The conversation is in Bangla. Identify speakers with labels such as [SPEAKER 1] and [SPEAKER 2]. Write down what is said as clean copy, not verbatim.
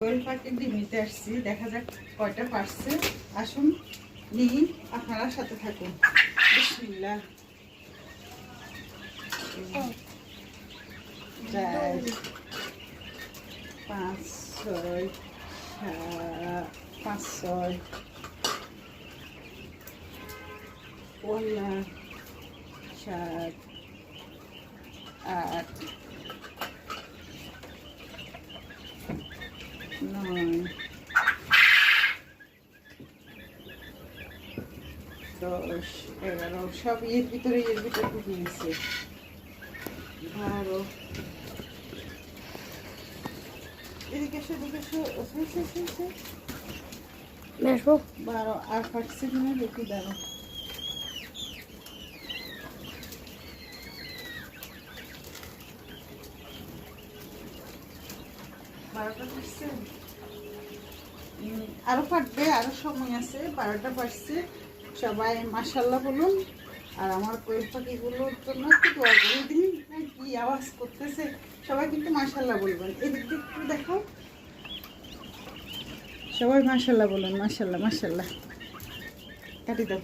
[SPEAKER 1] কোয়েল পাখির ডিম নিতে আসছি, দেখা যাক কয়টা পারছে। আসুন নিই, আপনারা সাথে থাকুন। বিসমিল্লাহ। 4 5 6 5 6 7 8 9 10 11 সব এর ভিতরে ঢুকে গেছে। 12 এদিকে এসে 12 আর ফাটছে কিনা দেখি, দাঁড়ো। 12টা ফাটছে, আরো ফাটবে, আরো সময় আছে। 12টা ফাটছে। সবাই মাশাআল্লাহ বলুন, আর আমার কোয়েল পাখিগুলোর জন্য একটু দোয়া করে দিন। কি আওয়াজ করতেছে, সবাই কিন্তু মাশাআল্লাহ বলবেন। এদিক দিয়ে একটু দেখাও, সবাই মাশাআল্লাহ বলুন। মাশাআল্লাহ মাশাআল্লাহ। কাটি দাও।